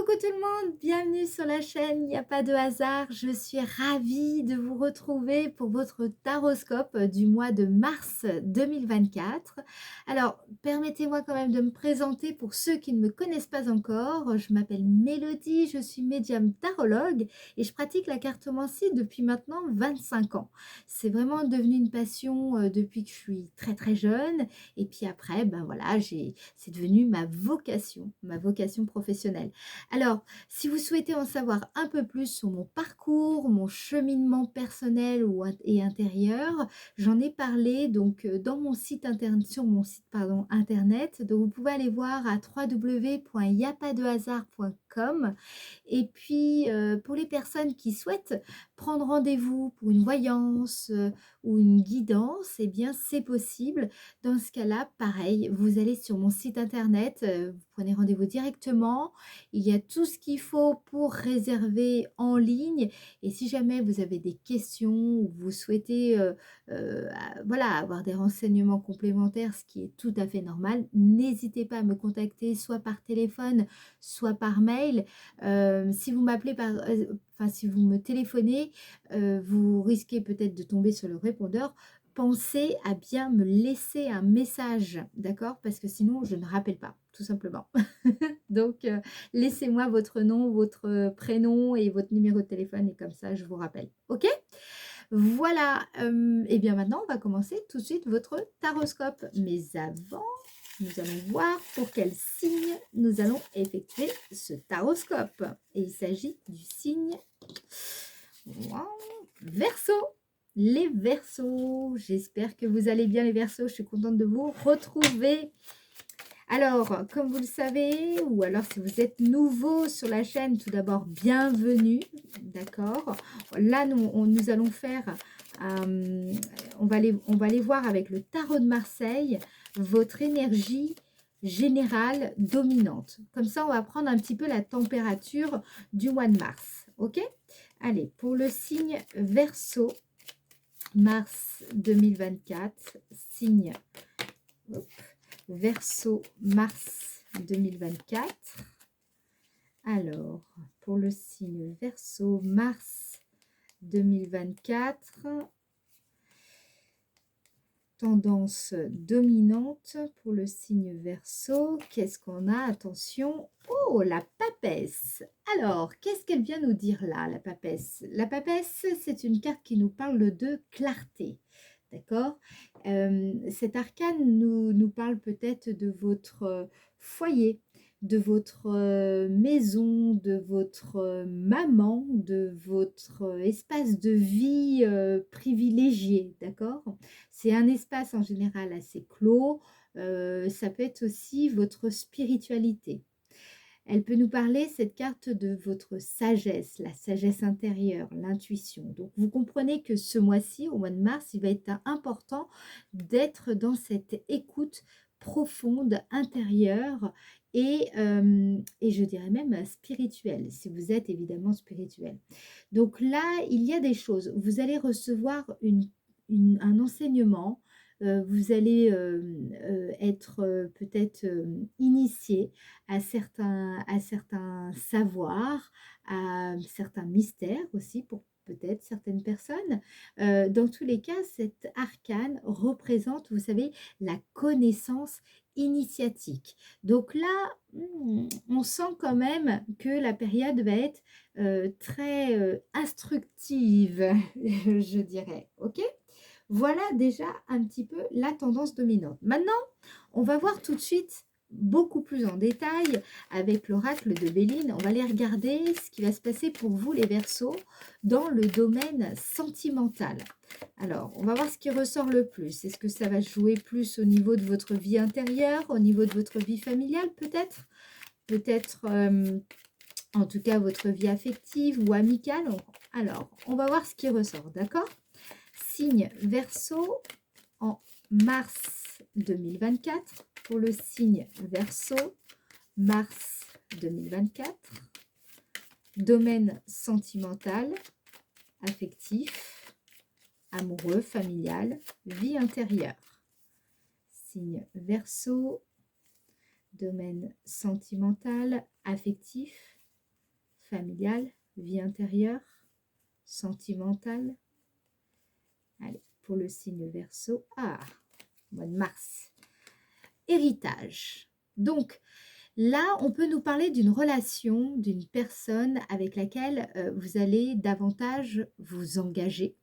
Coucou tout le monde, bienvenue sur la chaîne, il n'y a pas de hasard. Je suis ravie de vous retrouver pour votre taroscope du mois de mars 2024. Alors, permettez-moi quand même de me présenter pour ceux qui ne me connaissent pas encore. Je m'appelle Mélodie, je suis médium tarologue et je pratique la cartomancie depuis maintenant 25 ans. C'est vraiment devenu une passion depuis que je suis très jeune et puis après, ben voilà, c'est devenu ma vocation professionnelle. Alors, si vous souhaitez en savoir un peu plus sur mon parcours, mon cheminement personnel et intérieur, j'en ai parlé donc dans mon site internet, sur mon site pardon, internet. Donc vous pouvez aller voir à www.yapadehasard.com. Et puis pour les personnes qui souhaitent prendre rendez-vous pour une voyance ou une guidance, eh bien c'est possible. Dans ce cas-là, pareil, vous allez sur mon site internet, vous prenez rendez-vous directement. Il y a tout ce qu'il faut pour réserver en ligne et si jamais vous avez des questions ou vous souhaitez voilà, avoir des renseignements complémentaires, ce qui est tout à fait normal, n'hésitez pas à me contacter soit par téléphone, soit par mail. Si vous m'appelez enfin si vous me téléphonez, vous risquez peut-être de tomber sur le répondeur. Pensez à bien me laisser un message, d'accord? Parce que sinon, je ne rappelle pas, tout simplement. Donc, laissez-moi votre nom, votre prénom et votre numéro de téléphone et comme ça, je vous rappelle. OK? Voilà, et bien maintenant, on va commencer tout de suite votre taroscope. Mais avant, nous allons voir pour quel signe nous allons effectuer ce taroscope. Et il s'agit du signe Verseau. Les Verseaux. J'espère que vous allez bien les Verseaux. Je suis contente de vous retrouver. Alors, comme vous le savez, ou alors si vous êtes nouveau sur la chaîne, tout d'abord, bienvenue, d'accord? Là, nous allons faire, on va aller voir avec le tarot de Marseille, votre énergie générale dominante. Comme ça, on va prendre un petit peu la température du mois de mars, ok? Allez, pour le signe Verseau, mars 2024, signe... Hop, Verseau, mars 2024. Alors, pour le signe Verseau, mars 2024, tendance dominante pour le signe Verseau. Qu'est-ce qu'on a? Attention. Oh, la papesse. Alors, qu'est-ce qu'elle vient nous dire là, la papesse? La papesse, c'est une carte qui nous parle de clarté. D'accord? Cet arcane nous parle peut-être de votre foyer, de votre maison, de votre maman, de votre espace de vie privilégié, d'accord? C'est un espace en général assez clos, ça peut être aussi votre spiritualité. Elle peut nous parler, cette carte, de votre sagesse, la sagesse intérieure, l'intuition. Donc, vous comprenez que ce mois-ci, au mois de mars, il va être important d'être dans cette écoute profonde, intérieure et je dirais même spirituelle, si vous êtes évidemment spirituel. Donc là, il y a des choses. Vous allez recevoir un enseignement, vous allez être peut-être initié à certains savoirs, à certains mystères aussi pour peut-être certaines personnes. Dans tous les cas, cet arcane représente, vous savez, la connaissance initiatique. Donc là, on sent quand même que la période va être très instructive, je dirais. OK? Voilà déjà un petit peu la tendance dominante. Maintenant, on va voir tout de suite beaucoup plus en détail avec l'oracle de Béline. On va aller regarder ce qui va se passer pour vous les Verseaux dans le domaine sentimental. Alors, on va voir ce qui ressort le plus. Est-ce que ça va jouer plus au niveau de votre vie intérieure, au niveau de votre vie familiale peut-être? Peut-être, en tout cas, votre vie affective ou amicale. Alors, on va voir ce qui ressort, d'accord? Signe Verseau en mars 2024. Pour le signe Verseau, mars 2024. Domaine sentimental, affectif, amoureux, familial, vie intérieure. Signe Verseau, domaine sentimental, affectif, familiale, vie intérieure, sentimentale. Allez, pour le signe Verseau. Ah, mois de mars. Héritage. Donc, là, on peut nous parler d'une relation, d'une personne avec laquelle vous allez davantage vous engager.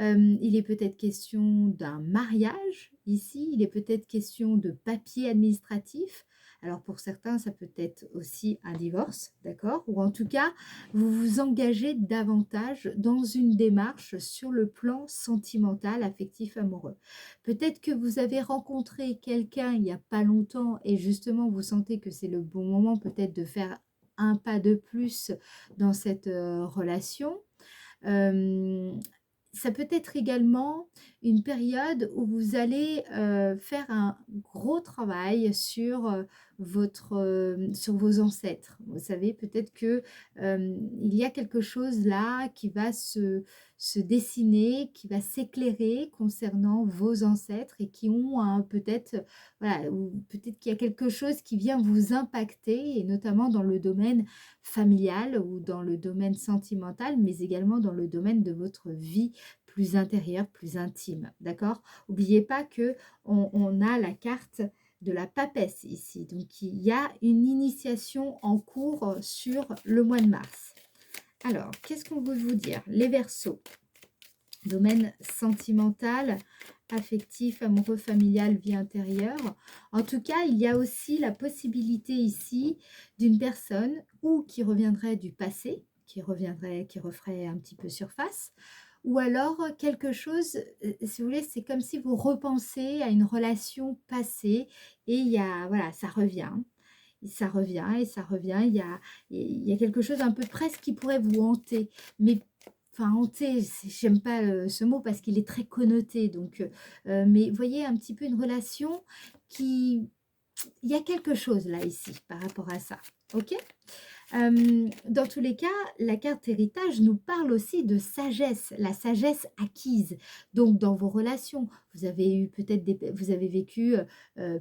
Il est peut-être question d'un mariage ici, il est peut-être question de papier administratif. Alors pour certains, ça peut être aussi un divorce, d'accord? Ou en tout cas, vous vous engagez davantage dans une démarche sur le plan sentimental, affectif, amoureux. Peut-être que vous avez rencontré quelqu'un il n'y a pas longtemps et justement vous sentez que c'est le bon moment peut-être de faire un pas de plus dans cette relation. Euh, Ça peut être également une période où vous allez faire un gros travail sur vos ancêtres. Vous savez, peut-être que il y a quelque chose là qui va se dessiner, qui va s'éclairer concernant vos ancêtres et qui ont peut-être, voilà, ou peut-être qu'il y a quelque chose qui vient vous impacter, et notamment dans le domaine familial ou dans le domaine sentimental, mais également dans le domaine de votre vie plus intérieure, plus intime, d'accord? N'oubliez pas que on a la carte de la papesse ici, donc il y a une initiation en cours sur le mois de mars. Alors, qu'est-ce qu'on veut vous dire? Les Verseaux, domaine sentimental, affectif, amoureux, familial, vie intérieure. En tout cas, il y a aussi la possibilité ici d'une personne ou qui reviendrait du passé, qui referait un petit peu surface, ou alors quelque chose, si vous voulez, c'est comme si vous repensez à une relation passée et il y a, voilà, ça revient. Ça revient et ça revient. Il y a quelque chose un peu presque qui pourrait vous hanter. Mais, enfin, hanter, j'aime pas ce mot parce qu'il est très connoté. Donc, mais voyez un petit peu une relation qui... Il y a quelque chose là, ici, par rapport à ça. Ok? Dans tous les cas, la carte héritage nous parle aussi de sagesse, la sagesse acquise. Donc, dans vos relations, vous avez eu peut-être vous avez vécu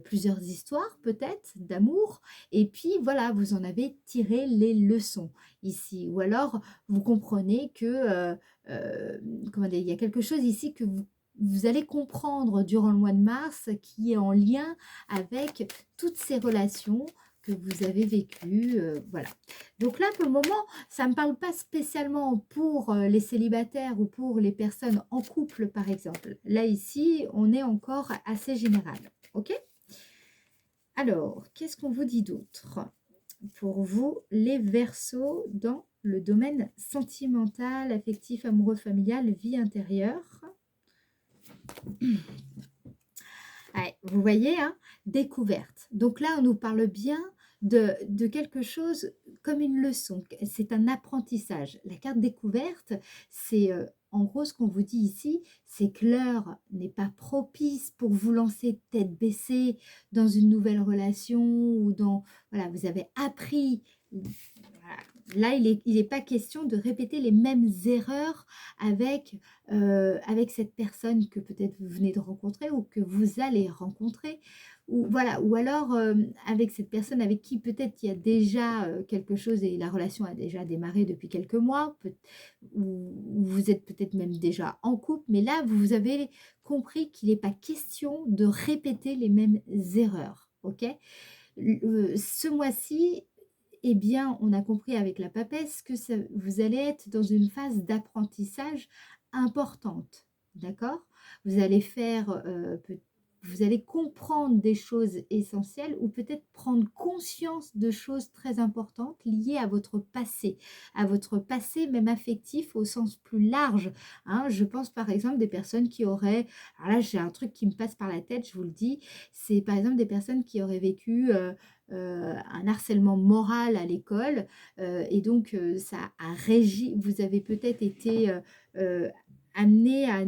plusieurs histoires peut-être d'amour, et puis voilà, vous en avez tiré les leçons ici. Ou alors, vous comprenez que comment dire, il y a quelque chose ici que vous allez comprendre durant le mois de mars qui est en lien avec toutes ces relations que vous avez vécues, voilà. Donc là, pour le moment, ça ne me parle pas spécialement pour les célibataires ou pour les personnes en couple, par exemple. Là, ici, on est encore assez général. OK? Alors, qu'est-ce qu'on vous dit d'autre? Pour vous, les Verseaux dans le domaine sentimental, affectif, amoureux, familial, vie intérieure. Ouais, vous voyez, hein, découverte. Donc là, on nous parle bien de quelque chose comme une leçon. C'est un apprentissage. La carte découverte, c'est en gros ce qu'on vous dit ici, c'est que l'heure n'est pas propice pour vous lancer tête baissée dans une nouvelle relation ou dans, voilà, vous avez appris. Voilà. Là, il est pas question de répéter les mêmes erreurs avec cette personne que peut-être vous venez de rencontrer ou que vous allez rencontrer. Ou, voilà, ou alors avec cette personne avec qui peut-être il y a déjà quelque chose et la relation a déjà démarré depuis quelques mois, ou vous êtes peut-être même déjà en couple, mais là, vous avez compris qu'il n'est pas question de répéter les mêmes erreurs. Ok? Ce mois-ci, eh bien, on a compris avec la papesse que vous allez être dans une phase d'apprentissage importante, d'accord? Vous allez faire, vous allez comprendre des choses essentielles ou peut-être prendre conscience de choses très importantes liées à votre passé même affectif au sens plus large, hein. Je pense par exemple des personnes qui auraient, alors là j'ai un truc qui me passe par la tête, je vous le dis, c'est par exemple des personnes qui auraient vécu un harcèlement moral à l'école et donc ça a régi, vous avez peut-être été amené à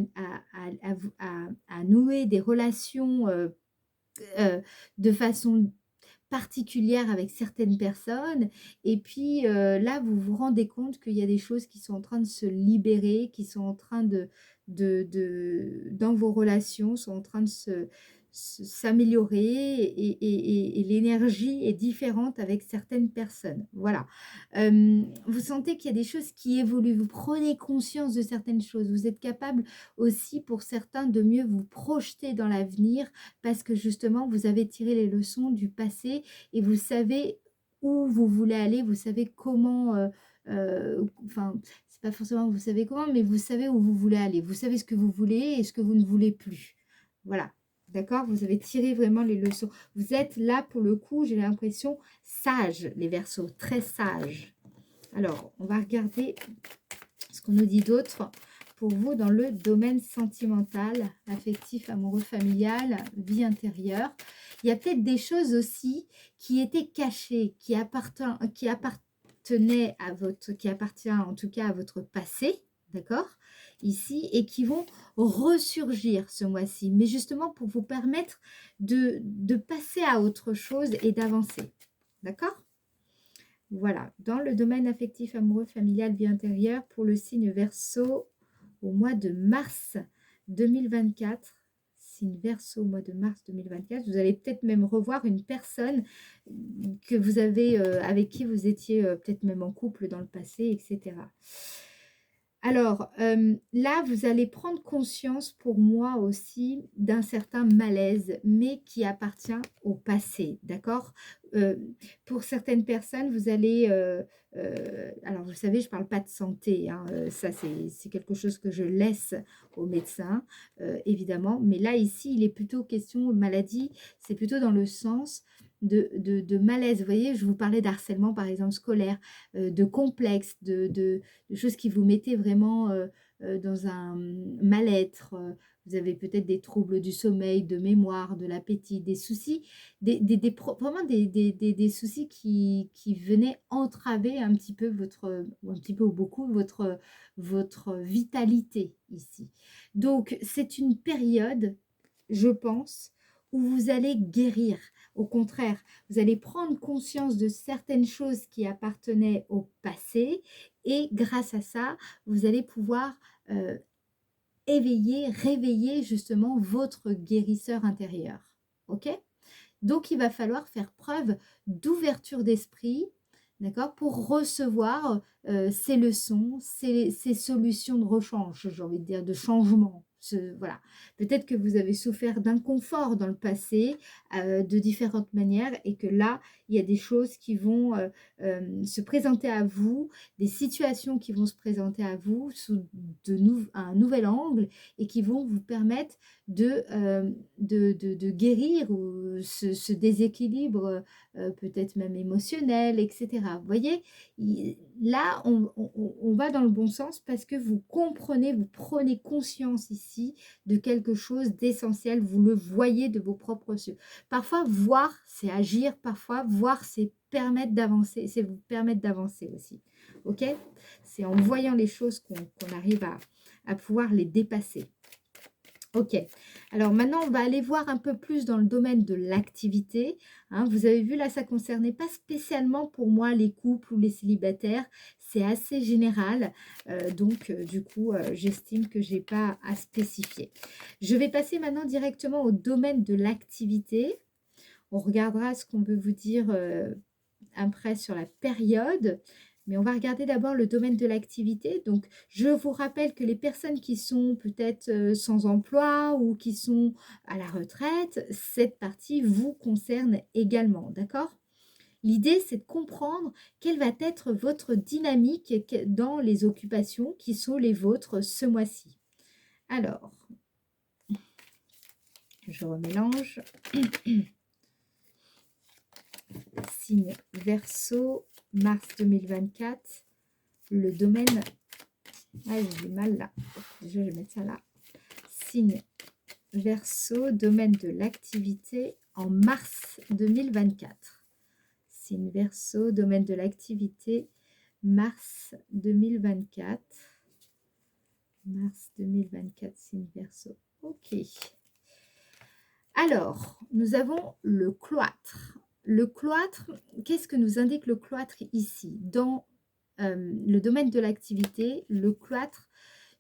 nouer des relations de façon particulière avec certaines personnes et puis là vous vous rendez compte qu'il y a des choses qui sont en train de se libérer, qui sont en train dans vos relations sont en train s'améliorer et l'énergie est différente avec certaines personnes. Voilà. Vous sentez qu'il y a des choses qui évoluent, vous prenez conscience de certaines choses. Vous êtes capable aussi pour certains de mieux vous projeter dans l'avenir parce que justement vous avez tiré les leçons du passé et vous savez où vous voulez aller, vous savez comment, enfin, c'est pas forcément vous savez comment, mais vous savez où vous voulez aller. Vous savez ce que vous voulez et ce que vous ne voulez plus. Voilà. D'accord? Vous avez tiré vraiment les leçons. Vous êtes là, pour le coup, j'ai l'impression, sages, les Verseaux, très sages. Alors, on va regarder ce qu'on nous dit d'autre pour vous dans le domaine sentimental, affectif, amoureux, familial, vie intérieure. Il y a peut-être des choses aussi qui étaient cachées, qui appartenaient à votre, qui appartient en tout cas à votre passé, d'accord, ici, et qui vont ressurgir ce mois-ci, mais justement pour vous permettre de passer à autre chose et d'avancer, d'accord? Voilà, dans le domaine affectif, amoureux, familial, vie intérieure, pour le signe Verseau, au mois de mars 2024, signe Verseau au mois de mars 2024, vous allez peut-être même revoir une personne que vous avez, avec qui vous étiez peut-être même en couple dans le passé, etc. Alors, là, vous allez prendre conscience pour moi aussi d'un certain malaise, mais qui appartient au passé, d'accord? Pour certaines personnes, vous allez, alors vous savez, je ne parle pas de santé, hein, ça c'est quelque chose que je laisse aux médecins, évidemment. Mais là, ici, il est plutôt question de maladie, c'est plutôt dans le sens de malaise. Vous voyez, je vous parlais d'harcèlement, par exemple, scolaire, de complexe, de choses qui vous mettaient vraiment dans un mal-être. Vous avez peut-être des troubles du sommeil, de mémoire, de l'appétit, des soucis, vraiment des soucis qui venaient entraver un petit peu votre, ou un petit peu ou beaucoup, votre vitalité ici. Donc, c'est une période, je pense, où vous allez guérir. Au contraire, vous allez prendre conscience de certaines choses qui appartenaient au passé et grâce à ça, vous allez pouvoir éveiller, réveiller justement votre guérisseur intérieur. OK? Donc, il va falloir faire preuve d'ouverture d'esprit, d'accord, pour recevoir ces leçons, ces solutions de rechange, j'ai envie de dire, de changement. Voilà. Peut-être que vous avez souffert d'inconfort dans le passé de différentes manières et que là, il y a des choses qui vont se présenter à vous, des situations qui vont se présenter à vous sous un nouvel angle et qui vont vous permettre de guérir ce déséquilibre peut-être même émotionnel, etc. Vous voyez, là, on va dans le bon sens parce que vous comprenez, vous prenez conscience ici de quelque chose d'essentiel, vous le voyez de vos propres yeux. Parfois, voir, c'est agir, parfois, voir, c'est permettre d'avancer, c'est vous permettre d'avancer aussi. Ok? C'est en voyant les choses qu'on arrive à pouvoir les dépasser. Ok, alors maintenant on va aller voir un peu plus dans le domaine de l'activité. Hein. Vous avez vu là, ça ne concernait pas spécialement pour moi les couples ou les célibataires, c'est assez général, donc du coup j'estime que je n'ai pas à spécifier. Je vais passer maintenant directement au domaine de l'activité. On regardera ce qu'on peut vous dire après sur la période. Mais on va regarder d'abord le domaine de l'activité. Donc, je vous rappelle que les personnes qui sont peut-être sans emploi ou qui sont à la retraite, cette partie vous concerne également, d'accord? L'idée, c'est de comprendre quelle va être votre dynamique dans les occupations qui sont les vôtres ce mois-ci. Alors, je remélange. Signe Verseau, mars 2024. Le domaine, ah j'ai du mal là, déjà je vais mettre ça là, signe Verseau, domaine de l'activité en mars 2024. Signe Verseau, domaine de l'activité, mars 2024. Mars 2024, signe Verseau. Ok. Alors, nous avons le cloître. Le cloître, qu'est-ce que nous indique le cloître ici? Dans le domaine de l'activité, le cloître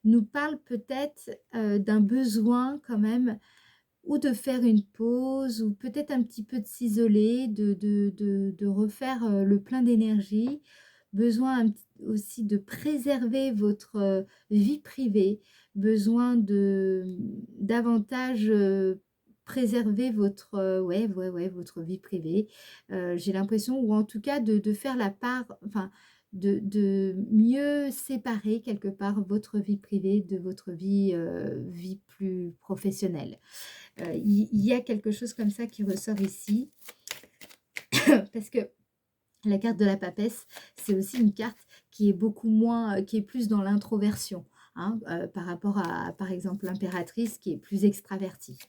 nous parle peut-être d'un besoin quand même ou de faire une pause, ou peut-être un petit peu de s'isoler, de refaire le plein d'énergie. Besoin aussi de préserver votre vie privée, besoin de davantage préserver votre, ouais, votre vie privée. J'ai l'impression, ou en tout cas de faire la part, enfin, de mieux séparer quelque part votre vie privée de votre vie plus professionnelle. Il y a quelque chose comme ça qui ressort ici, parce que la carte de la papesse, c'est aussi une carte qui est beaucoup moins, qui est plus dans l'introversion, hein, par rapport à, par exemple, l'impératrice qui est plus extravertie.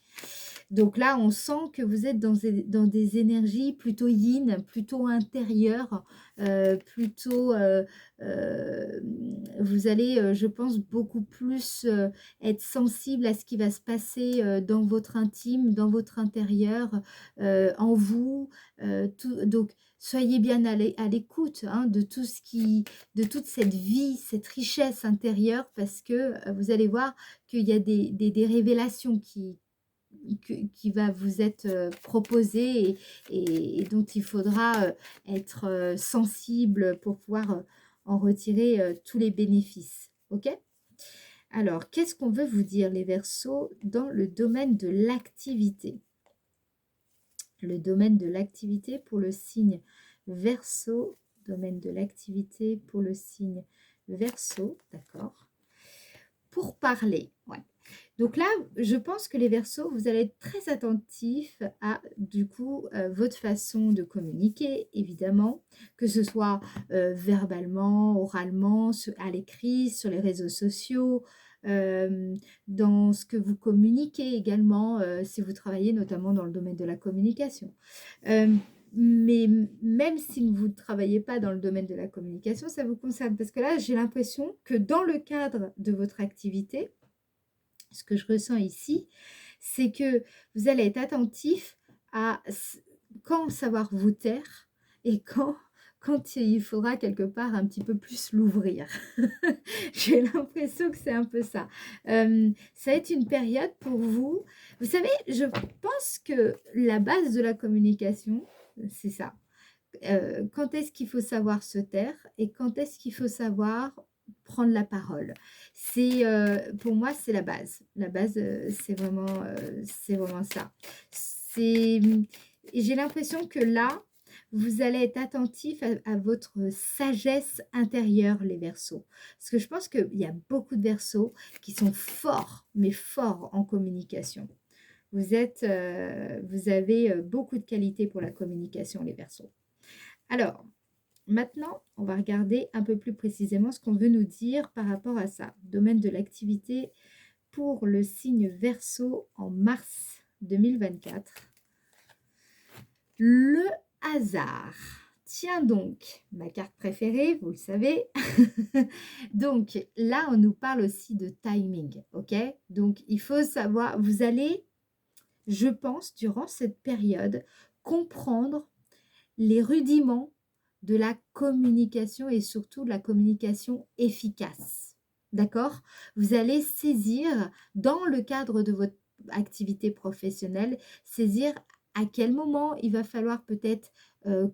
Donc là, on sent que vous êtes dans des énergies plutôt yin, plutôt intérieures, plutôt, vous allez, je pense, beaucoup plus être sensible à ce qui va se passer dans votre intime, dans votre intérieur, en vous. Donc, soyez bien à l'écoute, hein, de tout ce de toute cette vie, cette richesse intérieure, parce que vous allez voir qu'il y a des révélations qui va vous être proposée, et dont il faudra être sensible pour pouvoir en retirer tous les bénéfices. Ok? Alors, qu'est-ce qu'on veut vous dire, les Verseaux, dans le domaine de l'activité? Le domaine de l'activité pour le signe Verseau, domaine de l'activité pour le signe Verseau, d'accord? Pour parler, ouais. Donc là, je pense que les Verseaux, vous allez être très attentifs à, du coup, votre façon de communiquer, évidemment, que ce soit verbalement, oralement, à l'écrit, sur les réseaux sociaux, dans ce que vous communiquez également, si vous travaillez notamment dans le domaine de la communication. Euh, mais même si vous ne travaillez pas dans le domaine de la communication, ça vous concerne. Parce que là, j'ai l'impression que dans le cadre de votre activité, ce que je ressens ici, c'est que vous allez être attentif à quand savoir vous taire, et quand il faudra quelque part un petit peu plus l'ouvrir. J'ai l'impression que c'est un peu ça. Ça va être une période pour vous. Vous savez, je pense que la base de la communication, c'est ça. Quand est-ce qu'il faut savoir se taire et quand est-ce qu'il faut savoir prendre la parole. C'est pour moi, c'est la base. La base, c'est vraiment ça. Et j'ai l'impression que là, vous allez être attentif à votre sagesse intérieure, les Verseaux. Parce que je pense qu'il y a beaucoup de Verseaux qui sont forts, mais forts en communication. Vous avez beaucoup de qualités pour la communication, les Verseaux. Alors, maintenant, on va regarder un peu plus précisément ce qu'on veut nous dire par rapport à ça. Domaine de l'activité pour le signe Verseau en mars 2024. Le hasard. Tiens donc, ma carte préférée, vous le savez. Donc là, on nous parle aussi de timing, ok? Donc il faut savoir, vous allez, je pense, durant cette période, comprendre les rudiments de la communication, et surtout de la communication efficace. D'accord? Vous allez saisir, dans le cadre de votre activité professionnelle, saisir à quel moment il va falloir peut-être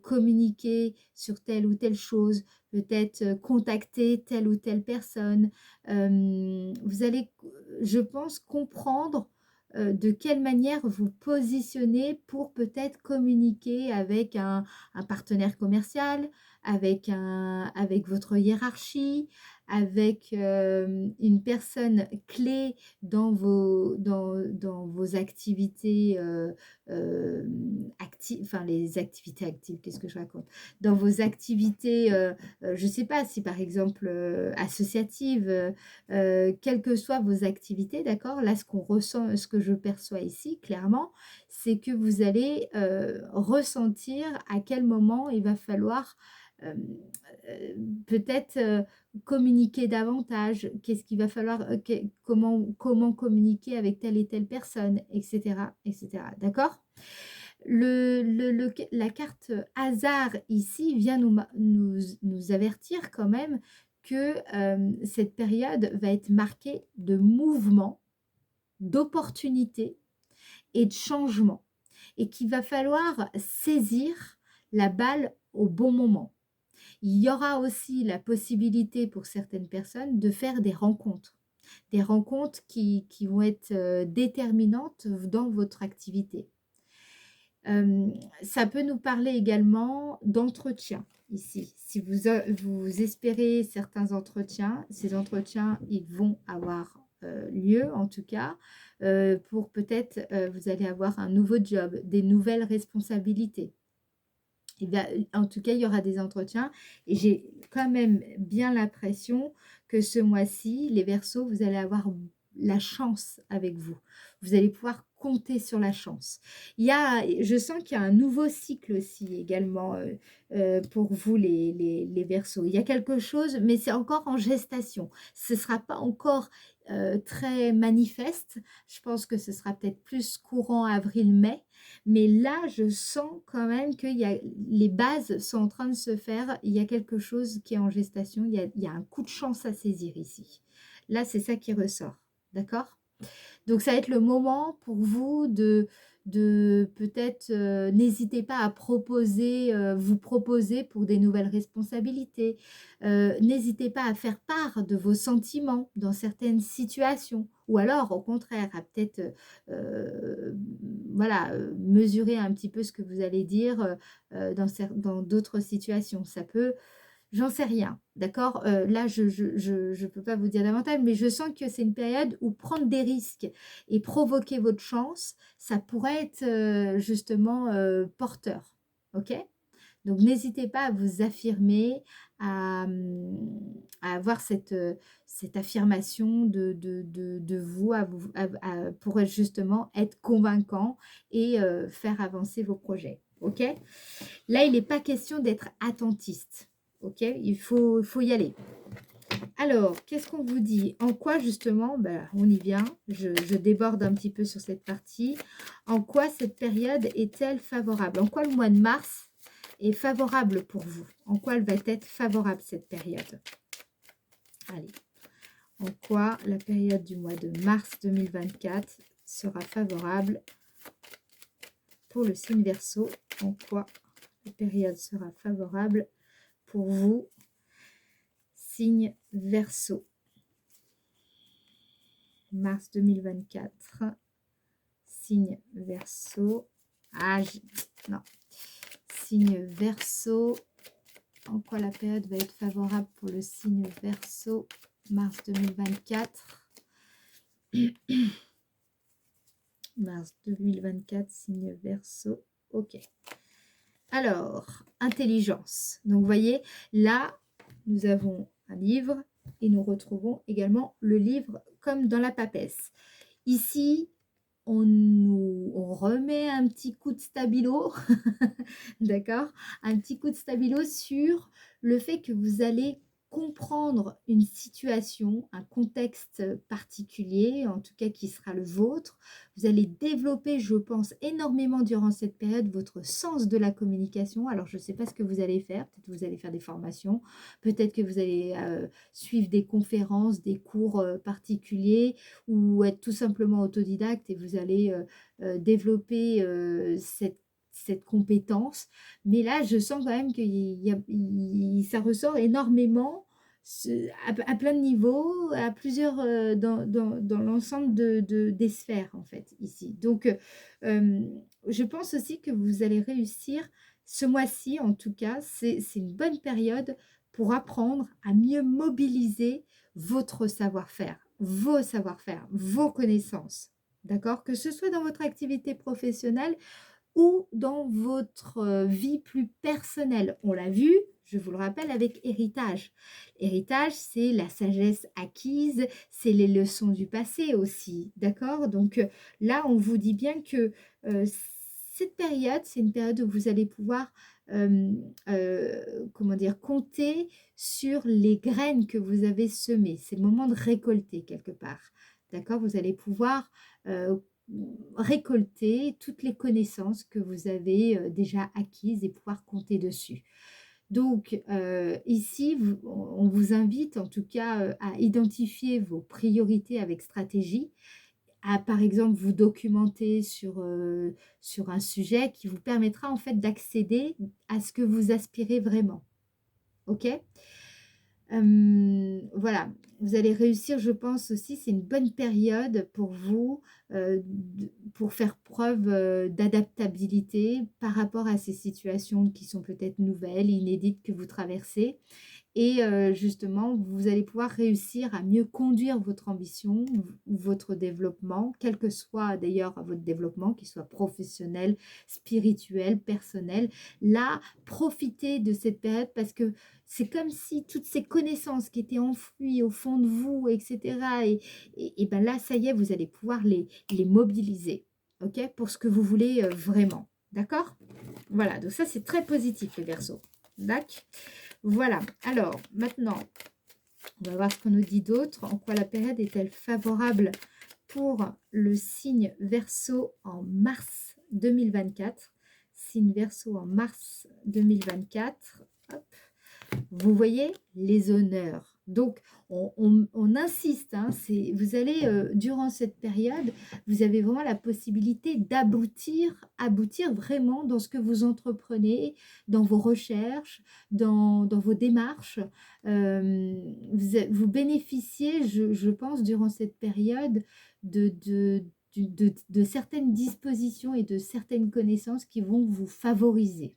communiquer sur telle ou telle chose, peut-être contacter telle ou telle personne. Vous allez, je pense, comprendre de quelle manière vous positionnez pour peut-être communiquer avec un partenaire commercial, avec votre hiérarchie, avec une personne clé dans vos activités actives, enfin les activités actives, qu'est-ce que je raconte? Dans vos activités, je ne sais pas si par exemple associatives, quelles que soient vos activités, d'accord? Là, ce qu'on ressent, ce que je perçois ici, clairement, c'est que vous allez ressentir à quel moment il va falloir euh, peut-être communiquer davantage, qu'est-ce qu'il va falloir, comment communiquer avec telle et telle personne, etc., etc. D'accord? La carte hasard ici vient nous avertir quand même que cette période va être marquée de mouvement, d'opportunités et de changement et qu'il va falloir saisir la balle au bon moment. Il y aura aussi la possibilité pour certaines personnes de faire des rencontres qui vont être déterminantes dans votre activité. Ça peut nous parler également d'entretien ici. Si vous espérez certains entretiens, ces entretiens, ils vont avoir lieu en tout cas. Pour peut-être, vous allez avoir un nouveau job, des nouvelles responsabilités. En tout cas, il y aura des entretiens et j'ai quand même bien l'impression que ce mois-ci, les Verseaux, vous allez avoir la chance avec vous. Vous allez pouvoir compter sur la chance. Je sens qu'il y a un nouveau cycle aussi également pour vous les Verseaux. Il y a quelque chose, mais c'est encore en gestation. Ce ne sera pas encore très manifeste. Je pense que ce sera peut-être plus courant avril-mai. Mais là, je sens quand même que les bases sont en train de se faire. Il y a quelque chose qui est en gestation. Il y a un coup de chance à saisir ici. Là, c'est ça qui ressort. D'accord? Donc, ça va être le moment pour vous de peut-être, n'hésitez pas à vous proposer pour des nouvelles responsabilités. N'hésitez pas à faire part de vos sentiments dans certaines situations. Ou alors, au contraire, à peut-être, voilà, mesurer un petit peu ce que vous allez dire dans d'autres situations. Ça peut J'en sais rien, d'accord? Là, je peux pas vous dire davantage, mais je sens que c'est une période où prendre des risques et provoquer votre chance, ça pourrait être justement porteur, ok? Donc, n'hésitez pas à vous affirmer, à avoir cette affirmation de vous, pour justement être convaincant et faire avancer vos projets, ok? Là, il n'est pas question d'être attentiste. Ok, il faut y aller. Alors, qu'est-ce qu'on vous dit? En quoi justement, ben, on y vient, je déborde un petit peu sur cette partie. En quoi cette période est-elle favorable? En quoi le mois de mars est favorable pour vous? En quoi elle va être favorable cette période? Allez, en quoi la période du mois de mars 2024 sera favorable pour le signe Verseau? En quoi la période sera favorable pour vous, signe Verseau? Mars 2024, signe Verseau. Non. Signe Verseau. En quoi la période va être favorable pour le signe Verseau, mars 2024? Mars 2024, signe Verseau. Ok. Alors, intelligence. Donc, vous voyez, là, nous avons un livre et nous retrouvons également le livre comme dans la papesse. Ici, on remet un petit coup de stabilo, d'accord? Un petit coup de stabilo sur le fait que vous allez comprendre une situation, un contexte particulier, en tout cas qui sera le vôtre. Vous allez développer, je pense, énormément durant cette période votre sens de la communication. Alors, je ne sais pas ce que vous allez faire. Peut-être que vous allez faire des formations, peut-être que vous allez suivre des conférences, des cours particuliers, ou être tout simplement autodidacte et vous allez développer cette compétence. Mais là, je sens quand même que ça ressort énormément à plein de niveaux, à plusieurs, dans l'ensemble des sphères, en fait, ici. Donc, je pense aussi que vous allez réussir ce mois-ci, en tout cas, c'est une bonne période pour apprendre à mieux mobiliser votre savoir-faire, vos connaissances. D'accord? Que ce soit dans votre activité professionnelle ou dans votre vie plus personnelle. On l'a vu, je vous le rappelle, avec héritage. Héritage, c'est la sagesse acquise, c'est les leçons du passé aussi, d'accord? Donc là, on vous dit bien que cette période, c'est une période où vous allez pouvoir, comment dire, compter sur les graines que vous avez semées. C'est le moment de récolter quelque part, d'accord? Vous allez pouvoir récolter toutes les connaissances que vous avez déjà acquises et pouvoir compter dessus. Donc, ici, on vous invite en tout cas à identifier vos priorités avec stratégie, à, par exemple, vous documenter sur un sujet qui vous permettra en fait d'accéder à ce que vous aspirez vraiment. OK? Voilà, vous allez réussir, je pense aussi, c'est une bonne période pour vous, pour faire preuve, d'adaptabilité par rapport à ces situations qui sont peut-être nouvelles, inédites que vous traversez. Et justement, vous allez pouvoir réussir à mieux conduire votre ambition ou votre développement, quel que soit d'ailleurs votre développement, qu'il soit professionnel, spirituel, personnel. Là, profitez de cette période parce que c'est comme si toutes ces connaissances qui étaient enfouies au fond de vous, etc. Et ben là, ça y est, vous allez pouvoir les mobiliser, ok, pour ce que vous voulez vraiment. D'accord? Voilà, donc ça, c'est très positif, les Verseaux. D'accord? Voilà, alors maintenant, on va voir ce qu'on nous dit d'autre. En quoi la période est-elle favorable pour le signe Verseau en mars 2024? Signe Verseau en mars 2024. Hop. Vous voyez les honneurs. Donc, on insiste, hein, vous allez, durant cette période, vous avez vraiment la possibilité aboutir vraiment dans ce que vous entreprenez, dans vos recherches, dans vos démarches. Vous bénéficiez, je pense, durant cette période de certaines dispositions et de certaines connaissances qui vont vous favoriser.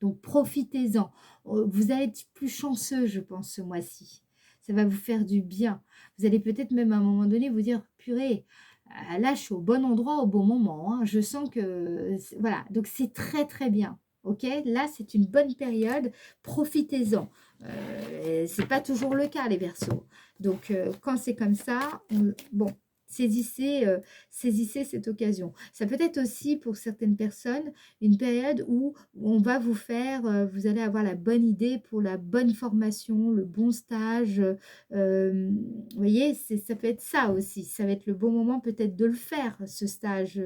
Donc profitez-en. Vous allez être plus chanceux, je pense, ce mois-ci. Ça va vous faire du bien. Vous allez peut-être même à un moment donné vous dire, purée, là, je suis au bon endroit au bon moment, hein. Je sens que... Voilà, donc c'est très très bien. Ok, là, c'est une bonne période. Profitez-en. C'est pas toujours le cas, les Verseaux. Donc, quand c'est comme ça, bon, saisissez cette occasion. Ça peut être aussi pour certaines personnes une période où on va vous faire, vous allez avoir la bonne idée pour la bonne formation, le bon stage. Vous voyez, ça peut être ça aussi. Ça va être le bon moment peut-être de le faire, ce stage,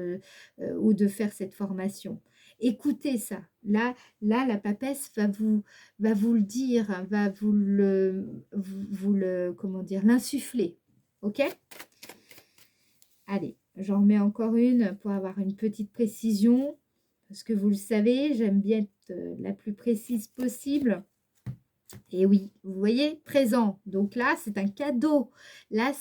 ou de faire cette formation. Écoutez ça. Là, la papesse va vous le dire, hein, va vous le, comment dire, l'insuffler. OK? Allez, j'en remets encore une pour avoir une petite précision. Parce que vous le savez, j'aime bien être la plus précise possible. Et oui, vous voyez, présent. Donc là, c'est un cadeau. Là,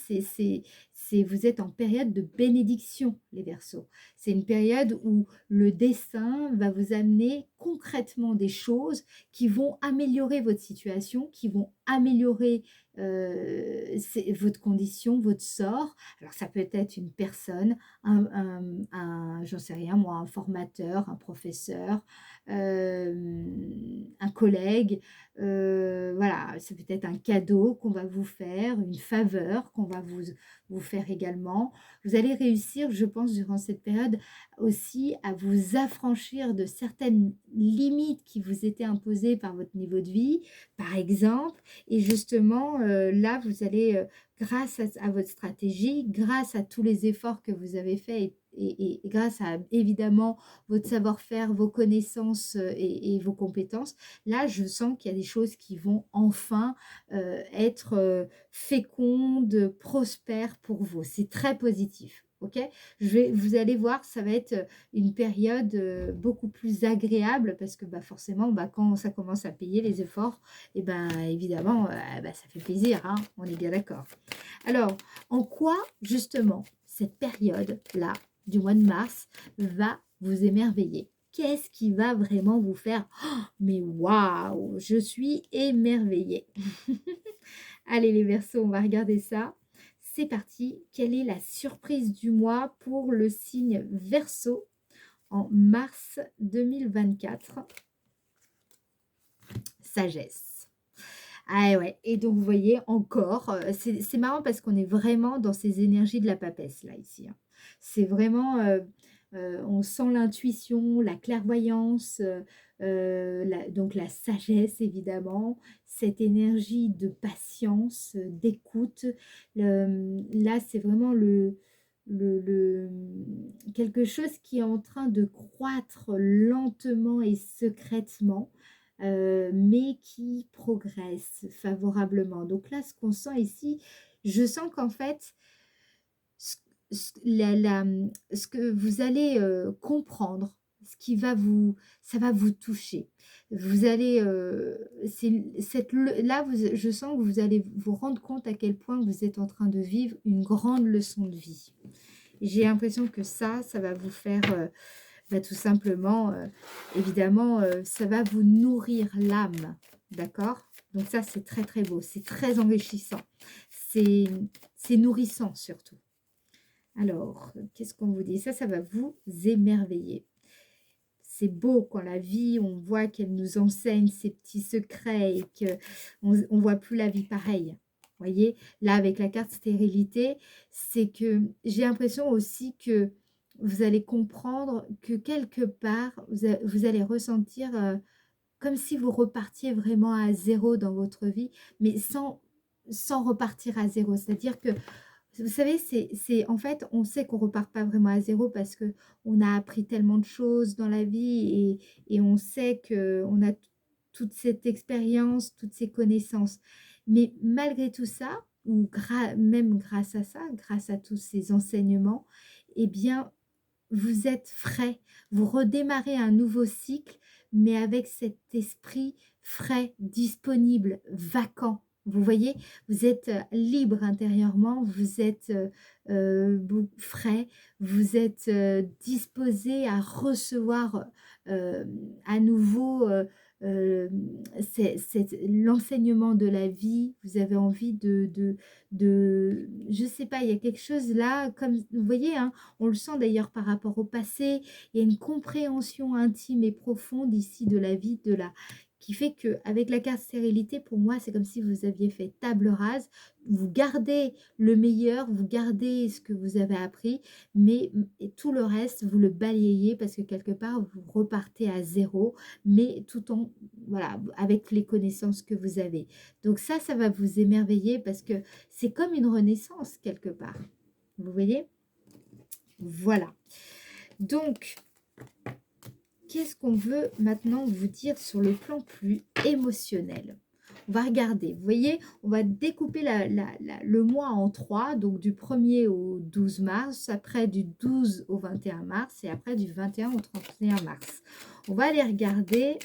vous êtes en période de bénédiction, les Verseaux. C'est une période où le destin va vous amener concrètement des choses qui vont améliorer votre situation, qui vont améliorer votre condition, votre sort. Alors, ça peut être une personne, j'en sais rien moi, un formateur, un professeur, un collègue. Voilà, c'est peut-être un cadeau qu'on va vous faire, une faveur qu'on va vous faire également. Vous allez réussir, je pense, durant cette période aussi à vous affranchir de certaines limites qui vous étaient imposées par votre niveau de vie, par exemple. Et justement, là, vous allez, grâce à votre stratégie, grâce à tous les efforts que vous avez faits et grâce à, évidemment, votre savoir-faire, vos connaissances et vos compétences, là, je sens qu'il y a des choses qui vont enfin être fécondes, prospères pour vous. C'est très positif. Ok, vous allez voir, ça va être une période beaucoup plus agréable parce que bah, forcément, bah, quand ça commence à payer les efforts, et ben évidemment, bah, ça fait plaisir, hein, on est bien d'accord. Alors, en quoi justement cette période-là du mois de mars va vous émerveiller? Qu'est-ce qui va vraiment vous faire oh, mais waouh, je suis émerveillée. Allez les Verseaux, on va regarder ça. C'est parti. Quelle est la surprise du mois pour le signe Verseau en mars 2024? Sagesse. Ah ouais, et donc vous voyez encore, c'est marrant parce qu'on est vraiment dans ces énergies de la papesse là ici, hein. C'est vraiment, on sent l'intuition, la clairvoyance, donc la sagesse évidemment, cette énergie de patience, d'écoute. Là, c'est vraiment quelque chose qui est en train de croître lentement et secrètement, mais qui progresse favorablement. Donc là, ce qu'on sent ici, je sens qu'en fait, ce que vous allez comprendre, ce qui va ça va vous toucher. Vous allez, là, je sens que vous allez vous rendre compte à quel point vous êtes en train de vivre une grande leçon de vie. J'ai l'impression que ça va vous faire, bah, tout simplement, évidemment, ça va vous nourrir l'âme, d'accord? Donc ça, c'est très, très beau, c'est très enrichissant. C'est c'est nourrissant surtout. Alors, qu'est-ce qu'on vous dit? Ça va vous émerveiller. C'est beau quand la vie, on voit qu'elle nous enseigne ses petits secrets et qu'on on voit plus la vie pareille. Voyez, là, avec la carte stérilité, c'est que j'ai l'impression aussi que vous allez comprendre que quelque part, vous allez ressentir comme si vous repartiez vraiment à zéro dans votre vie, mais sans repartir à zéro. C'est-à-dire que vous savez, en fait, on sait qu'on repart pas vraiment à zéro parce que on a appris tellement de choses dans la vie et on sait qu'on a toute cette expérience, toutes ces connaissances. Mais malgré tout ça, ou même grâce à ça, grâce à tous ces enseignements, eh bien, vous êtes frais. Vous redémarrez un nouveau cycle, mais avec cet esprit frais, disponible, vacant. Vous voyez, vous êtes libre intérieurement, vous êtes frais, vous êtes disposé à recevoir à nouveau l'enseignement de la vie. Vous avez envie je sais pas, il y a quelque chose là, comme vous voyez, hein, on le sent d'ailleurs par rapport au passé. Il y a une compréhension intime et profonde ici de la vie, qui fait qu'avec la carte stérilité, pour moi, c'est comme si vous aviez fait table rase. Vous gardez le meilleur, vous gardez ce que vous avez appris, mais et tout le reste, vous le balayez parce que quelque part, vous repartez à zéro, mais tout en, voilà, avec les connaissances que vous avez. Donc ça va vous émerveiller parce que c'est comme une renaissance quelque part. Vous voyez? Voilà. Donc, qu'est-ce qu'on veut maintenant vous dire sur le plan plus émotionnel? On va regarder, vous voyez, on va découper le mois en 3, donc du 1er au 12 mars, après du 12 au 21 mars et après du 21 au 31 mars. On va aller regarder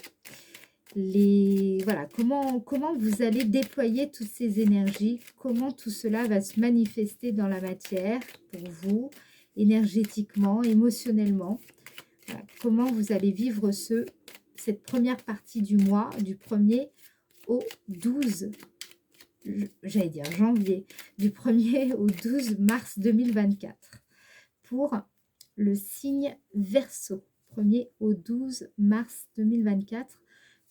voilà, comment vous allez déployer toutes ces énergies, comment tout cela va se manifester dans la matière pour vous, énergétiquement, émotionnellement. Voilà, comment vous allez vivre cette première partie du mois, du 1er au 12, j'allais dire janvier, du 1er au 12 mars 2024 pour le signe Verseau. 1er au 12 mars 2024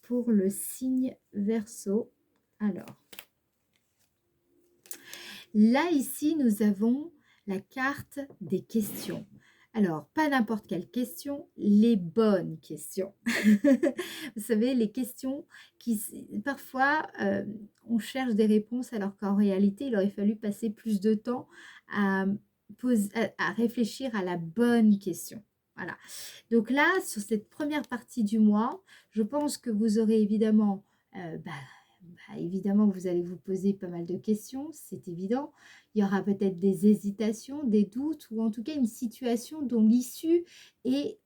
pour le signe Verseau. Alors, là, ici, nous avons la carte des questions. Alors, pas n'importe quelle question, les bonnes questions. Vous savez, les questions qui, parfois, on cherche des réponses alors qu'en réalité, il aurait fallu passer plus de temps à, à réfléchir à la bonne question. Voilà. Donc là, sur cette première partie du mois, je pense que vous aurez évidemment, évidemment, vous allez vous poser pas mal de questions, c'est évident. Il y aura peut-être des hésitations, des doutes, ou en tout cas une situation dont l'issue est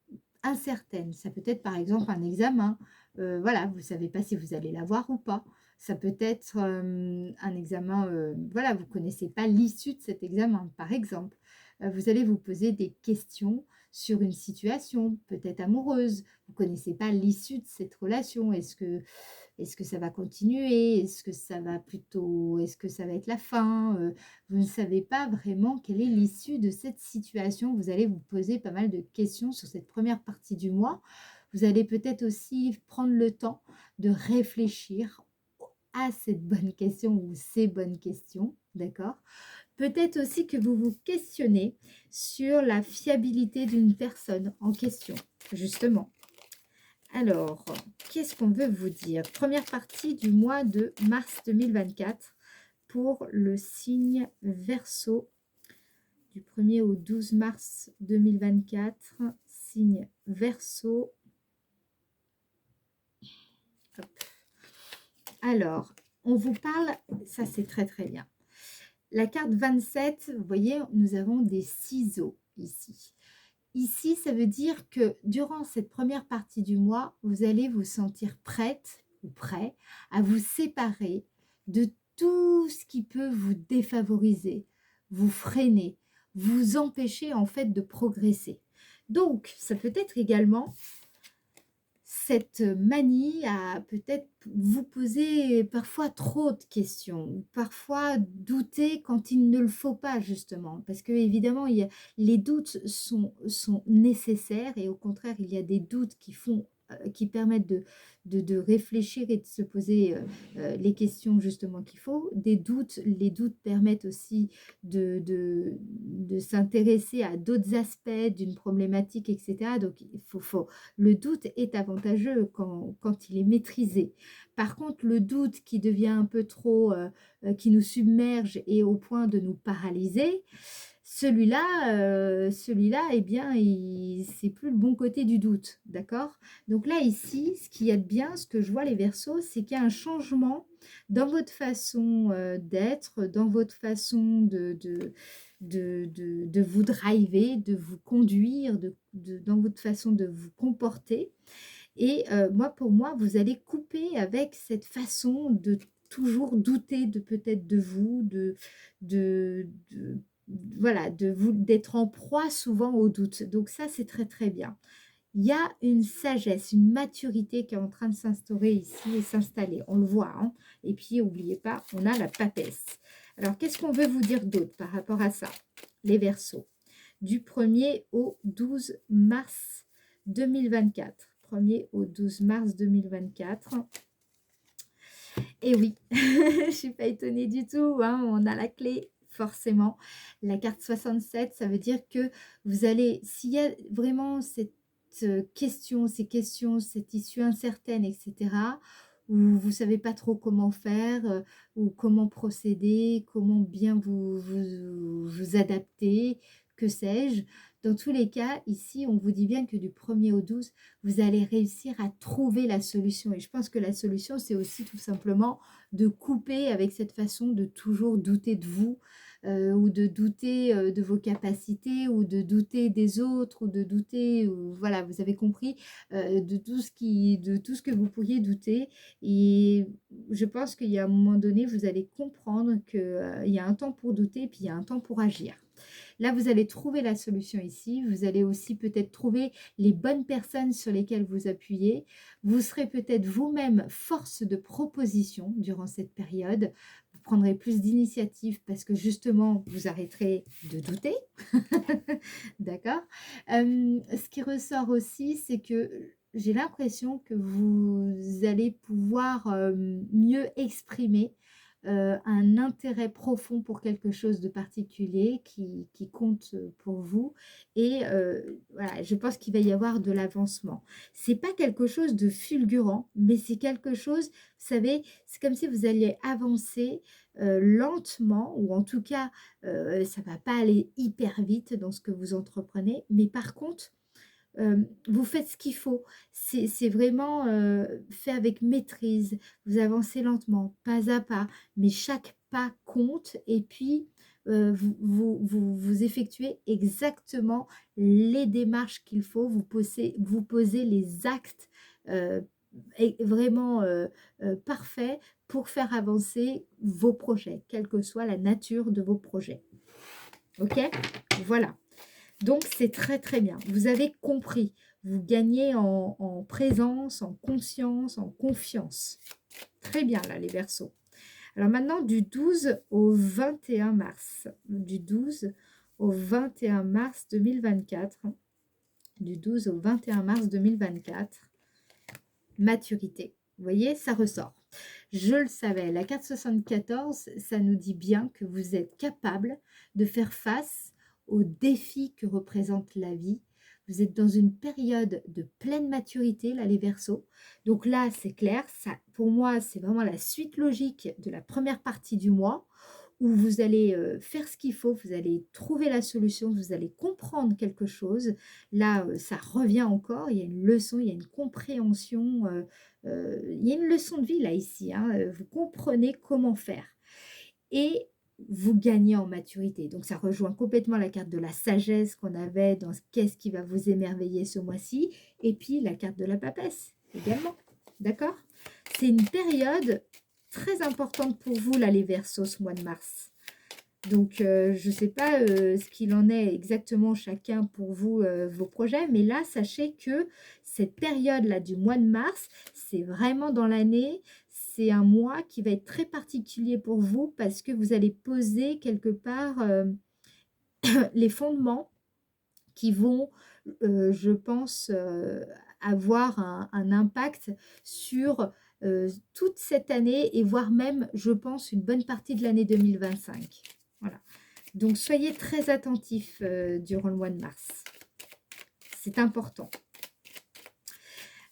incertaine. Ça peut être par exemple un examen. Voilà, vous ne savez pas si vous allez l'avoir ou pas. Ça peut être un examen, voilà, vous ne connaissez pas l'issue de cet examen, par exemple. Vous allez vous poser des questions sur une situation, peut-être amoureuse. Vous ne connaissez pas l'issue de cette relation. Est-ce que ça va continuer? Est-ce que ça va plutôt, est-ce que ça va être la fin? Vous ne savez pas vraiment quelle est l'issue de cette situation. Vous allez vous poser pas mal de questions sur cette première partie du mois. Vous allez peut-être aussi prendre le temps de réfléchir à cette bonne question ou ces bonnes questions, d'accord? Peut-être aussi que vous vous questionnez sur la fiabilité d'une personne en question, justement. Alors, qu'est-ce qu'on veut vous dire? Première partie du mois de mars 2024 pour le signe Verseau. Du 1er au 12 mars 2024, signe Verseau. Hop. Alors, on vous parle, ça c'est très très bien. La carte 27, vous voyez, nous avons des ciseaux ici. Ici, ça veut dire que durant cette première partie du mois, vous allez vous sentir prête ou prêt à vous séparer de tout ce qui peut vous défavoriser, vous freiner, vous empêcher en fait de progresser. Donc, ça peut être également cette manie à peut-être vous poser parfois trop de questions, ou parfois douter quand il ne le faut pas justement, parce que évidemment les doutes sont nécessaires et au contraire il y a des doutes qui permettent de réfléchir et de se poser les questions justement qu'il faut. Les doutes permettent aussi de s'intéresser à d'autres aspects d'une problématique, etc. Donc le doute est avantageux quand il est maîtrisé. Par contre, le doute qui devient un peu trop, qui nous submerge et au point de nous paralyser, celui-là, eh bien, c'est plus le bon côté du doute, d'accord? Donc là, ici, ce qu'il y a de bien, ce que je vois les Verseaux, c'est qu'il y a un changement dans votre façon d'être, dans votre façon de vous driver, de vous conduire, dans votre façon de vous comporter. Et pour moi, vous allez couper avec cette façon de toujours douter de peut-être de vous, de voilà, d'être en proie souvent au doute. Donc ça, c'est très très bien. Il y a une sagesse, une maturité qui est en train de s'instaurer ici et s'installer. On le voit, hein. Et puis, n'oubliez pas, on a la papesse. Alors, qu'est-ce qu'on veut vous dire d'autre par rapport à ça? Les Verseaux. Du 1er au 12 mars 2024. 1er au 12 mars 2024. Et oui, je ne suis pas étonnée du tout, hein, on a la clé, forcément. La carte 67, ça veut dire que vous allez, s'il y a vraiment cette question, ces questions, cette issue incertaine, etc., où vous ne savez pas trop comment faire, ou comment procéder, comment bien vous adapter, que sais-je. Dans tous les cas, ici, on vous dit bien que du 1er au 12, vous allez réussir à trouver la solution. Et je pense que la solution, c'est aussi tout simplement de couper avec cette façon de toujours douter de vous, ou de douter de vos capacités, ou de douter des autres, ou de douter, voilà, vous avez compris, de tout ce que vous pourriez douter. Et je pense qu'il y a un moment donné, vous allez comprendre qu'il y a un temps pour douter, et puis il y a un temps pour agir. Là, vous allez trouver la solution ici. Vous allez aussi peut-être trouver les bonnes personnes sur lesquelles vous appuyez. Vous serez peut-être vous-même force de proposition durant cette période. Vous prendrez plus d'initiative parce que justement, vous arrêterez de douter. D'accord. Ce qui ressort aussi, c'est que j'ai l'impression que vous allez pouvoir mieux exprimer un intérêt profond pour quelque chose de particulier qui compte pour vous. Et voilà, je pense qu'il va y avoir de l'avancement. C'est pas quelque chose de fulgurant, mais c'est quelque chose, vous savez, c'est comme si vous alliez avancer lentement, ou en tout cas, ça va pas aller hyper vite dans ce que vous entreprenez, mais par contre, vous faites ce qu'il faut. C'est vraiment fait avec maîtrise. Vous avancez lentement, pas à pas, mais chaque pas compte. Et puis, vous effectuez exactement les démarches qu'il faut. Vous posez les actes vraiment parfaits pour faire avancer vos projets, quelle que soit la nature de vos projets. Ok? Voilà. Donc, c'est très, très bien. Vous avez compris. Vous gagnez en présence, en conscience, en confiance. Très bien, là, les Verseaux. Alors maintenant, du 12 au 21 mars. Du 12 au 21 mars 2024. Du 12 au 21 mars 2024. Maturité. Vous voyez, ça ressort. Je le savais. La carte 74, ça nous dit bien que vous êtes capable de faire face aux défis que représente la vie. Vous êtes dans une période de pleine maturité, là, les Verseaux. Donc là, c'est clair, ça, pour moi, c'est vraiment la suite logique de la première partie du mois, où vous allez faire ce qu'il faut, vous allez trouver la solution, vous allez comprendre quelque chose. Là, ça revient encore, il y a une leçon, il y a une compréhension, il y a une leçon de vie là, ici, hein, vous comprenez comment faire. Et vous gagnez en maturité. Donc ça rejoint complètement la carte de la sagesse qu'on avait dans qu'est-ce qui va vous émerveiller ce mois-ci, et puis la carte de la papesse également, d'accord? C'est une période très importante pour vous, là, les Verseaux, ce mois de mars. Donc, je ne sais pas ce qu'il en est exactement chacun pour vous, vos projets, mais là, sachez que cette période-là du mois de mars, c'est vraiment dans l'année, c'est un mois qui va être très particulier pour vous parce que vous allez poser quelque part les fondements qui vont, je pense, avoir un impact sur toute cette année et voire même, je pense, une bonne partie de l'année 2025. Voilà. Donc, soyez très attentifs durant le mois de mars. C'est important.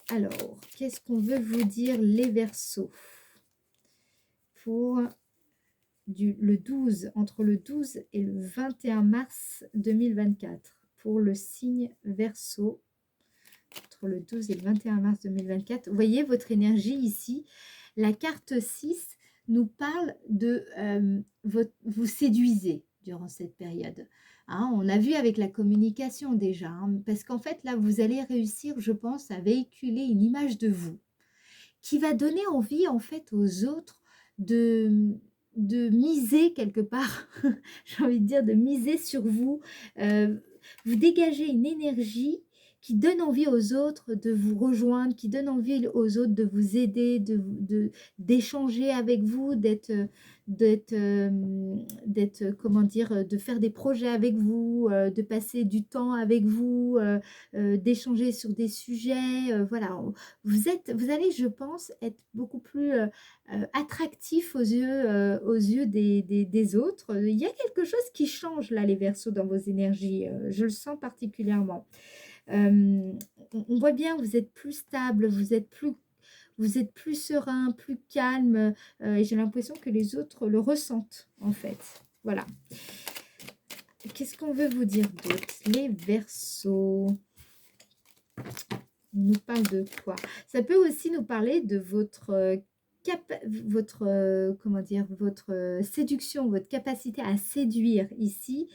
Alors, qu'est-ce qu'on veut vous dire, les Verseaux, pour le 12, entre le 12 et le 21 mars 2024, pour le signe Verseau, entre le 12 et le 21 mars 2024. Vous voyez votre énergie ici. La carte 6 nous parle de vous séduisez durant cette période. Hein, on a vu avec la communication déjà, hein, parce qu'en fait là vous allez réussir, je pense, à véhiculer une image de vous qui va donner envie en fait aux autres de miser quelque part, j'ai envie de dire de miser sur vous. Vous dégagez une énergie qui donne envie aux autres de vous rejoindre, qui donne envie aux autres de vous aider, d'échanger avec vous, comment dire, de faire des projets avec vous, de passer du temps avec vous, d'échanger sur des sujets. Voilà, vous allez, je pense, être beaucoup plus attractif aux yeux des autres. Il y a quelque chose qui change là, les Verseaux, dans vos énergies. Je le sens particulièrement. On voit bien, vous êtes plus stable, vous êtes plus serein, plus calme, et j'ai l'impression que les autres le ressentent, en fait. Voilà. Qu'est-ce qu'on veut vous dire d'autre, les Verseaux? On nous parle de quoi? Ça peut aussi nous parler de votre comment dire, votre séduction, votre capacité à séduire ici,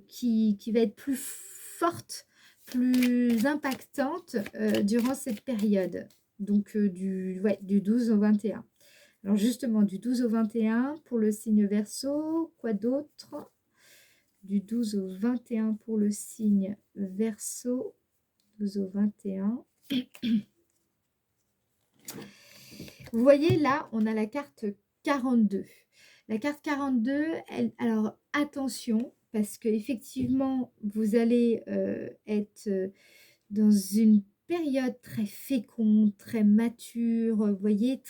qui va être plus forte, plus impactante durant cette période. Donc du 12 au 21. Alors justement, du 12 au 21 pour le signe Verseau, quoi d'autre? Du 12 au 21 pour le signe Verseau, 12 au 21. Vous voyez là, on a la carte 42. La carte 42, alors attention, parce qu'effectivement, vous allez être dans une période très féconde, très mature, vous voyez,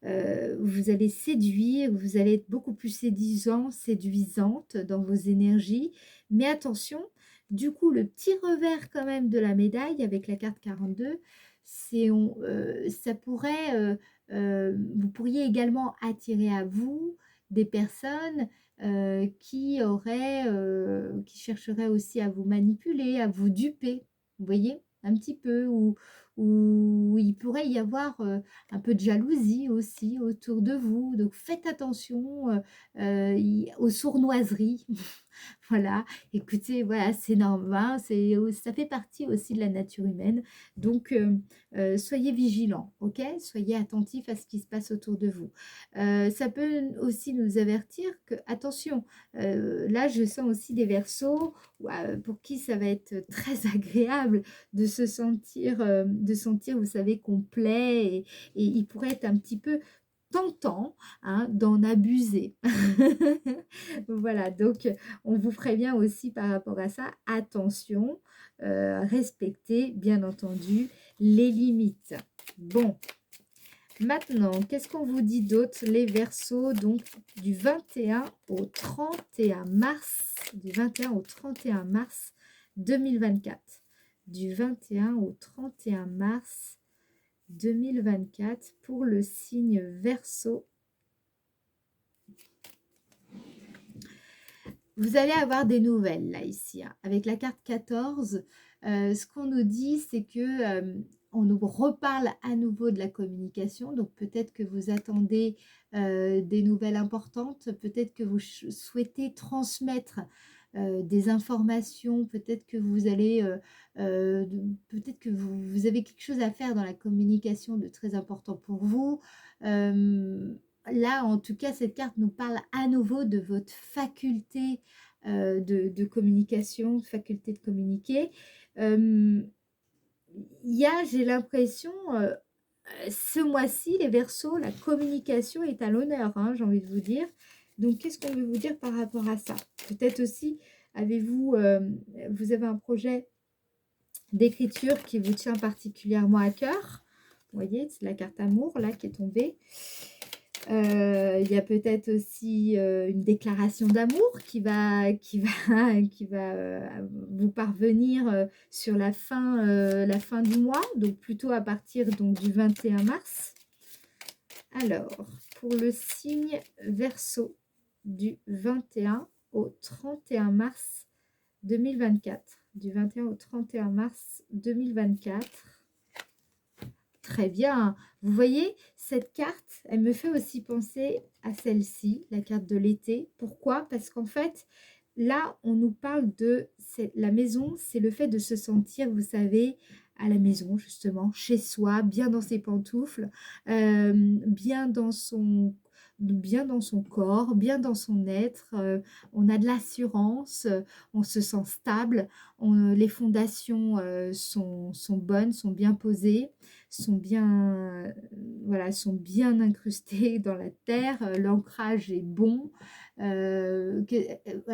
vous allez séduire, vous allez être beaucoup plus séduisant, séduisante dans vos énergies. Mais attention, du coup, le petit revers quand même de la médaille avec la carte 42, ça pourrait, vous pourriez également attirer à vous des personnes qui chercheraient aussi à vous manipuler, à vous duper, vous voyez, un petit peu, ou il pourrait y avoir un peu de jalousie aussi autour de vous. Donc faites attention aux sournoiseries. Voilà, écoutez, voilà, c'est normal, ça fait partie aussi de la nature humaine. Donc, soyez vigilants, ok? Soyez attentifs à ce qui se passe autour de vous. Ça peut aussi nous avertir que, attention, là, je sens aussi des Verseaux pour qui ça va être très agréable de se sentir, vous savez, complet, et il pourrait être un petit peu tentant, hein, d'en abuser. Voilà, donc on vous prévient aussi par rapport à ça. Attention, respectez bien entendu les limites. Bon, maintenant, qu'est-ce qu'on vous dit d'autre, les Verseaux, donc du 21 au 31 mars, du 21 au 31 mars 2024. Du 21 au 31 mars 2024 pour le signe Verseau. Vous allez avoir des nouvelles là ici, hein. Avec la carte 14, ce qu'on nous dit, c'est que on nous reparle à nouveau de la communication, donc peut-être que vous attendez des nouvelles importantes, peut-être que vous souhaitez transmettre des informations, peut-être que vous allez, peut-être que vous avez quelque chose à faire dans la communication de très important pour vous. Là, en tout cas, cette carte nous parle à nouveau de votre faculté de communication, faculté de communiquer. Euh, il y a, j'ai l'impression, ce mois-ci, les Verseaux, la communication est à l'honneur, hein, j'ai envie de vous dire. Donc, qu'est-ce qu'on veut vous dire par rapport à ça? Peut-être aussi, avez-vous, vous avez un projet d'écriture qui vous tient particulièrement à cœur. Vous voyez, c'est la carte amour, là, qui est tombée. Il y a peut-être aussi une déclaration d'amour qui va vous parvenir sur la fin du mois, donc plutôt à partir donc, du 21 mars. Alors, pour le signe Verseau, du 21 au 31 mars 2024. Du 21 au 31 mars 2024. Très bien. Vous voyez, cette carte, elle me fait aussi penser à celle-ci, la carte de l'été. Pourquoi? Parce qu'en fait, là, on nous parle de la maison, c'est le fait de se sentir, vous savez, à la maison, justement, chez soi, bien dans ses pantoufles, bien dans son corps, bien dans son être. On a de l'assurance, on se sent stable, les fondations sont bonnes, sont bien posées, voilà, sont bien incrustées dans la terre, l'ancrage est bon. Elle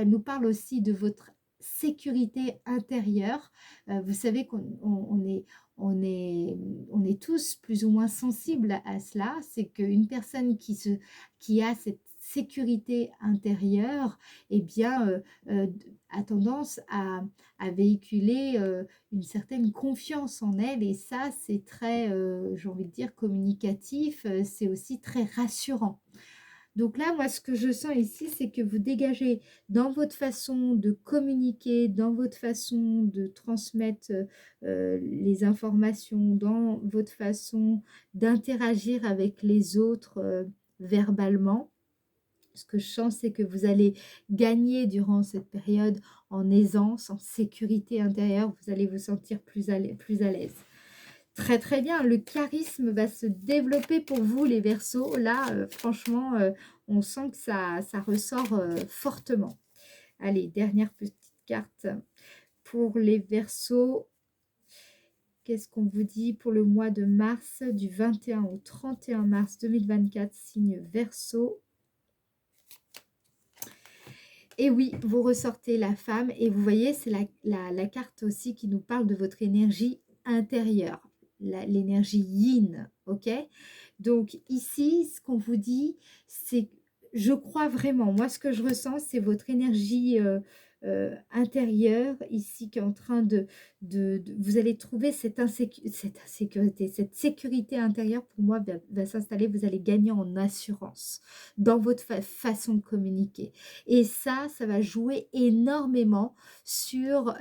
nous parle aussi de votre sécurité intérieure. Vous savez on est, on est tous plus ou moins sensibles à cela. C'est qu'une personne qui a cette sécurité intérieure, eh bien, a tendance à véhiculer une certaine confiance en elle, et ça, c'est très, j'ai envie de dire, communicatif, c'est aussi très rassurant. Donc là, moi, ce que je sens ici, c'est que vous dégagez dans votre façon de communiquer, dans votre façon de transmettre les informations, dans votre façon d'interagir avec les autres verbalement. Ce que je sens, c'est que vous allez gagner durant cette période en aisance, en sécurité intérieure. Vous allez vous sentir plus à l'aise. Très très bien, le charisme va se développer pour vous les Verseaux. Là, franchement, on sent que ça ressort fortement. Allez, dernière petite carte pour les Verseaux. Qu'est-ce qu'on vous dit pour le mois de mars, du 21 au 31 mars 2024, signe Verseau? Et oui, vous ressortez la femme et vous voyez, c'est la carte aussi qui nous parle de votre énergie intérieure, l'énergie yin, ok? Donc ici, ce qu'on vous dit, c'est, je crois vraiment, moi ce que je ressens, c'est votre énergie intérieure ici qui est en train vous allez trouver cette insécurité, cette sécurité intérieure pour moi va s'installer, vous allez gagner en assurance dans votre façon de communiquer. Et ça va jouer énormément sur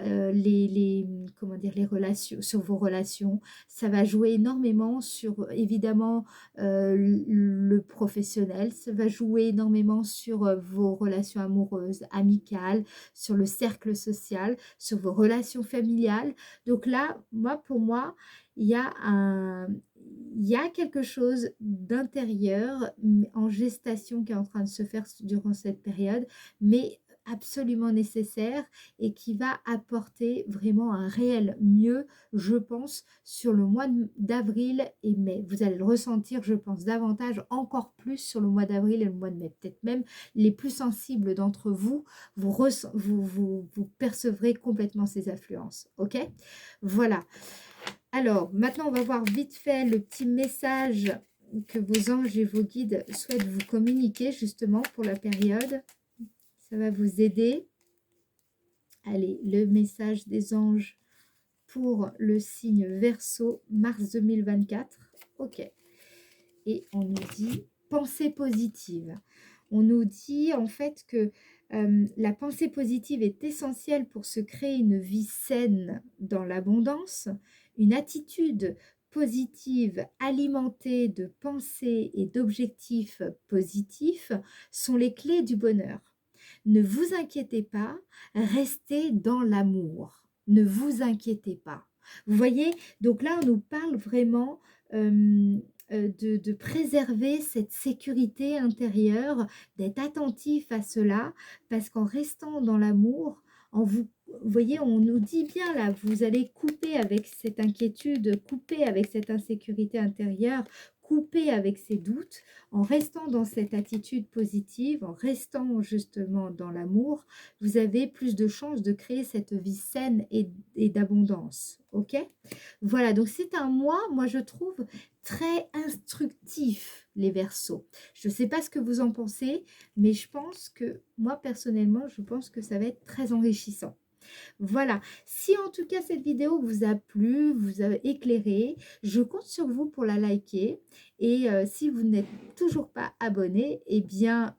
comment dire, les relations, sur vos relations. Ça va jouer énormément sur, évidemment, le professionnel. Ça va jouer énormément sur vos relations amoureuses, amicales, sur le cercle social, sur vos relations familiales. Donc là, pour moi, il y a quelque chose d'intérieur en gestation qui est en train de se faire durant cette période, mais absolument nécessaire et qui va apporter vraiment un réel mieux, je pense, sur le mois d'avril et mai. Vous allez le ressentir, je pense, davantage, encore plus sur le mois d'avril et le mois de mai. Peut-être même les plus sensibles d'entre vous, vous percevrez complètement ces influences. Ok? Voilà. Alors, maintenant, on va voir vite fait le petit message que vos anges et vos guides souhaitent vous communiquer justement pour la période. Ça va vous aider. Allez, le message des anges pour le signe Verseau, mars 2024. Ok. Et on nous dit pensée positive. On nous dit en fait que la pensée positive est essentielle pour se créer une vie saine dans l'abondance, une attitude positive alimentée de pensées et d'objectifs positifs sont les clés du bonheur. Ne vous inquiétez pas, restez dans l'amour. Ne vous inquiétez pas. Vous voyez, donc là, on nous parle vraiment de préserver cette sécurité intérieure, d'être attentif à cela, parce qu'en restant dans l'amour, vous voyez, on nous dit bien là, vous allez couper avec cette inquiétude, couper avec cette insécurité intérieure, couper avec ces doutes, en restant dans cette attitude positive, en restant justement dans l'amour, vous avez plus de chances de créer cette vie saine et d'abondance. Ok? Voilà, donc c'est un mois, moi je trouve très instructif, les Verseaux. Je ne sais pas ce que vous en pensez, mais je pense que, moi personnellement, je pense que ça va être très enrichissant. Voilà, si en tout cas cette vidéo vous a plu, vous a éclairé, je compte sur vous pour la liker et si vous n'êtes toujours pas abonné, eh bien,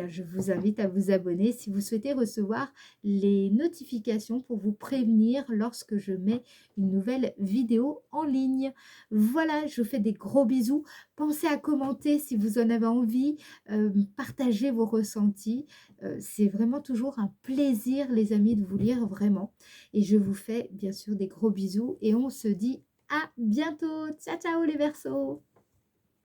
je vous invite à vous abonner si vous souhaitez recevoir les notifications pour vous prévenir lorsque je mets une nouvelle vidéo en ligne. Voilà, je vous fais des gros bisous. Pensez à commenter si vous en avez envie, partagez vos ressentis. C'est vraiment toujours un plaisir, les amis, de vous lire vraiment. Et je vous fais bien sûr des gros bisous et on se dit à bientôt. Ciao, ciao les Verseaux!